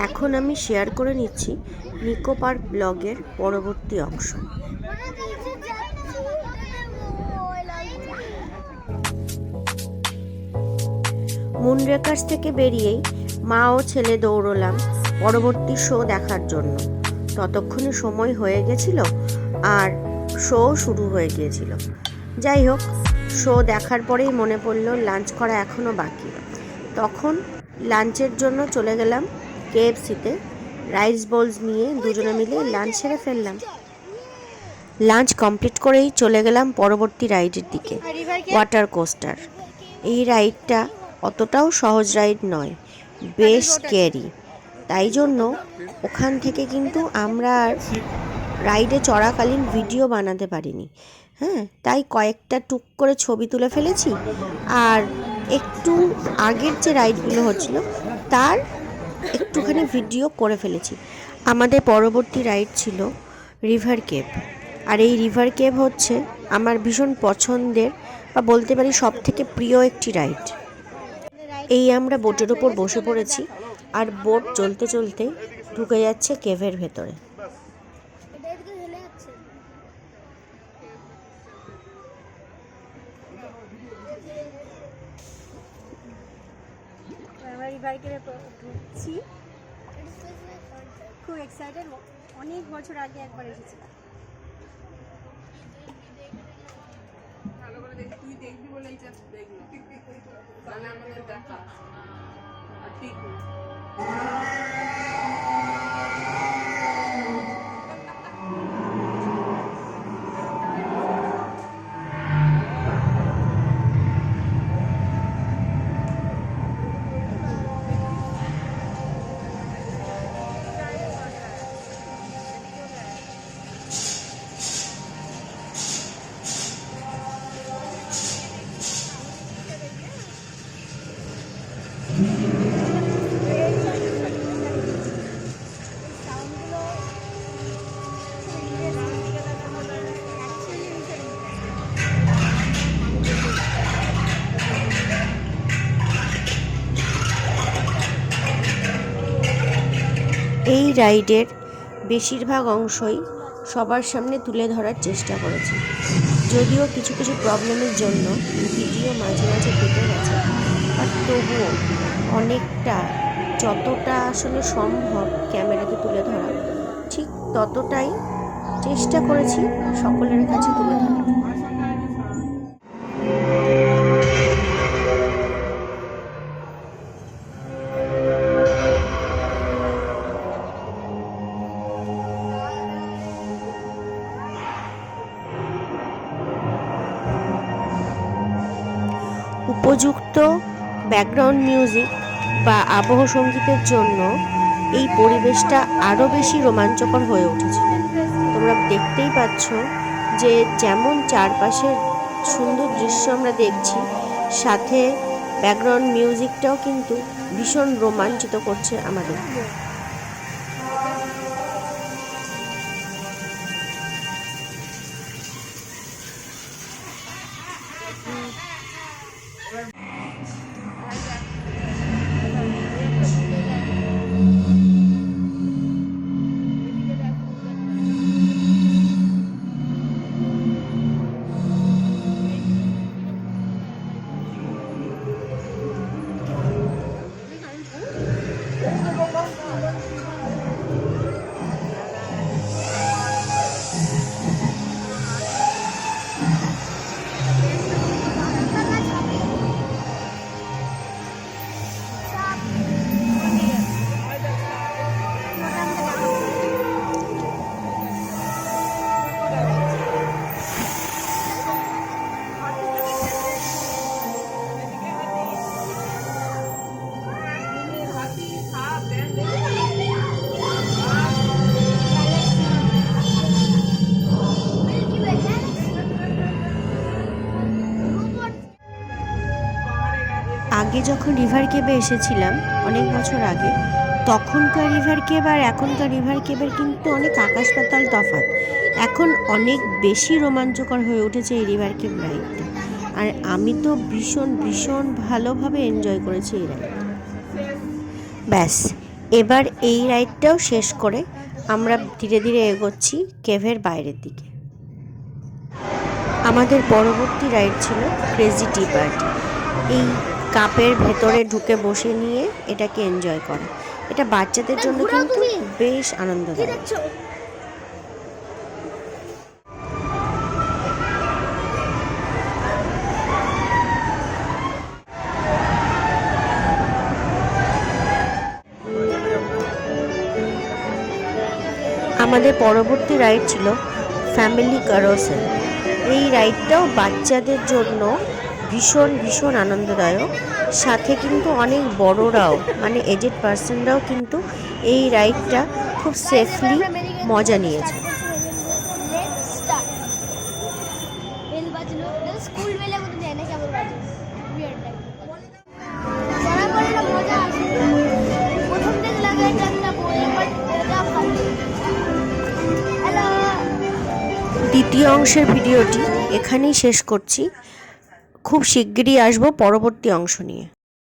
এখন আমি শেয়ার করে নিচ্ছি নিকো পার্ক ব্লগের পরবর্তী অংশ। মুনরেকার্স থেকে বেরিয়েই মা ও ছেলে দৌড়লাম পরবর্তী শো দেখার জন্য। ততক্ষণে সময় হয়ে গেছিল আর শো শুরু হয়ে গিয়েছিল। যাই হোক, শো দেখার পরেই মনে পড়ল লাঞ্চ করা এখনও বাকি। তখন লাঞ্চের জন্য চলে গেলাম KFC-তে। রাইস বোলস নিয়ে দুজনে মিলে লাঞ্চ সেরে ফেললাম। লাঞ্চ কমপ্লিট করেই চলে গেলাম পরবর্তী রাইডের দিকে, ওয়াটার কোস্টার। এই রাইডটা অতটাও সহজ রাইড নয়, বেশ স্ক্যারি। তাই জন্য ওখান থেকে কিন্তু আমরা আর রাইডে চড়াকালীন ভিডিও বানাতে পারিনি। তাই কয়েকটা টুক করে ছবি তুলে ফেলেছি। আর একটু আগের যে রাইডগুলো হচ্ছিল তার একটুখানি ভিডিও করে ফেলেছি। আমাদের পরবর্তী রাইড ছিল রিভার কেভ। আর এই রিভার কেভ হচ্ছে আমার ভীষণ পছন্দের বা বলতে পারি সব থেকে প্রিয় একটি রাইড। এই আমরা বোটের ওপর বসে পড়েছি আর বোট চলতে চলতে ঢুকে যাচ্ছে কেভের ভেতরে। রিভার কেভে ঢুকছি, খুব এক্সাইটেড। অনেক বছর আগে একবার এসেছিলাম। ভালো করে দেখি, তুই দেখবি বলেই জাস্ট দেখলাম, মানে আমাদের দেখা ঠিক না। এই রাইডের বেশিরভাগ অংশই সবার সামনে তুলে ধরার চেষ্টা করেছি, যদিও কিছু কিছু প্রবলেমের জন্য ভিডিও মাঝে মাঝে কেটে গেছে, বাট তবুও অনেকটা যতটা আসলে সম্ভব ক্যামেরাতে তুলে ধরা ঠিক ততটাই চেষ্টা করেছি সকলের কাছে তুলে ধরা। উপযুক্ত ব্যাকগ্রাউন্ড মিউজিক বা আবহ সঙ্গীতের জন্য এই পরিবেশটা আরও বেশি রোমাঞ্চকর হয়ে উঠেছিল। তোমরা দেখতেই পাচ্ছ যে যেমন চারপাশের সুন্দর দৃশ্য আমরা দেখছি, সাথে ব্যাকগ্রাউন্ড মিউজিকটাও কিন্তু ভীষণ রোমাঞ্চিত করছে আমাদের। আগে যখন রিভার কেভে এসেছিলাম অনেক বছর আগে, তখনকার রিভার কেভ আর এখনকার রিভার কেভের কিন্তু অনেক আকাশ পাতাল তফাৎ। এখন অনেক বেশি রোমাঞ্চকর হয়ে উঠেছে এই রিভার কেভ রাইডটা। আর আমি তো ভীষণ ভীষণ ভালোভাবে এনজয় করেছি এই রাইড। ব্যাস, এবার এই রাইডটাও শেষ করে আমরা ধীরে ধীরে এগোচ্ছি কেভের বাইরের দিকে। আমাদের পরবর্তী রাইড ছিল ক্রেজি টি পার্টি। এই কাপের ভেতরে ঢুকে বসে নিয়ে এটাকে এনজয় করা, এটা বাচ্চাদের জন্য কিন্তু বেশ আনন্দদায়ক। আমাদের পরবর্তী রাইড ছিল ফ্যামিলি ক্যারোসেল। এই রাইডটাও বাচ্চাদের জন্য ভীষণ ভীষণ আনন্দদায়ক, সাথে কিন্তু অনেক বড়রাও মানে এজেড পার্সনরাও কিন্তু এই রাইডটা খুব সেফলি মজা নিয়েছে। দ্বিতীয় অংশের ভিডিওটি এখানেই শেষ করছি। খুব শিগগিরই আসবো পরবর্তী অংশ নিয়ে।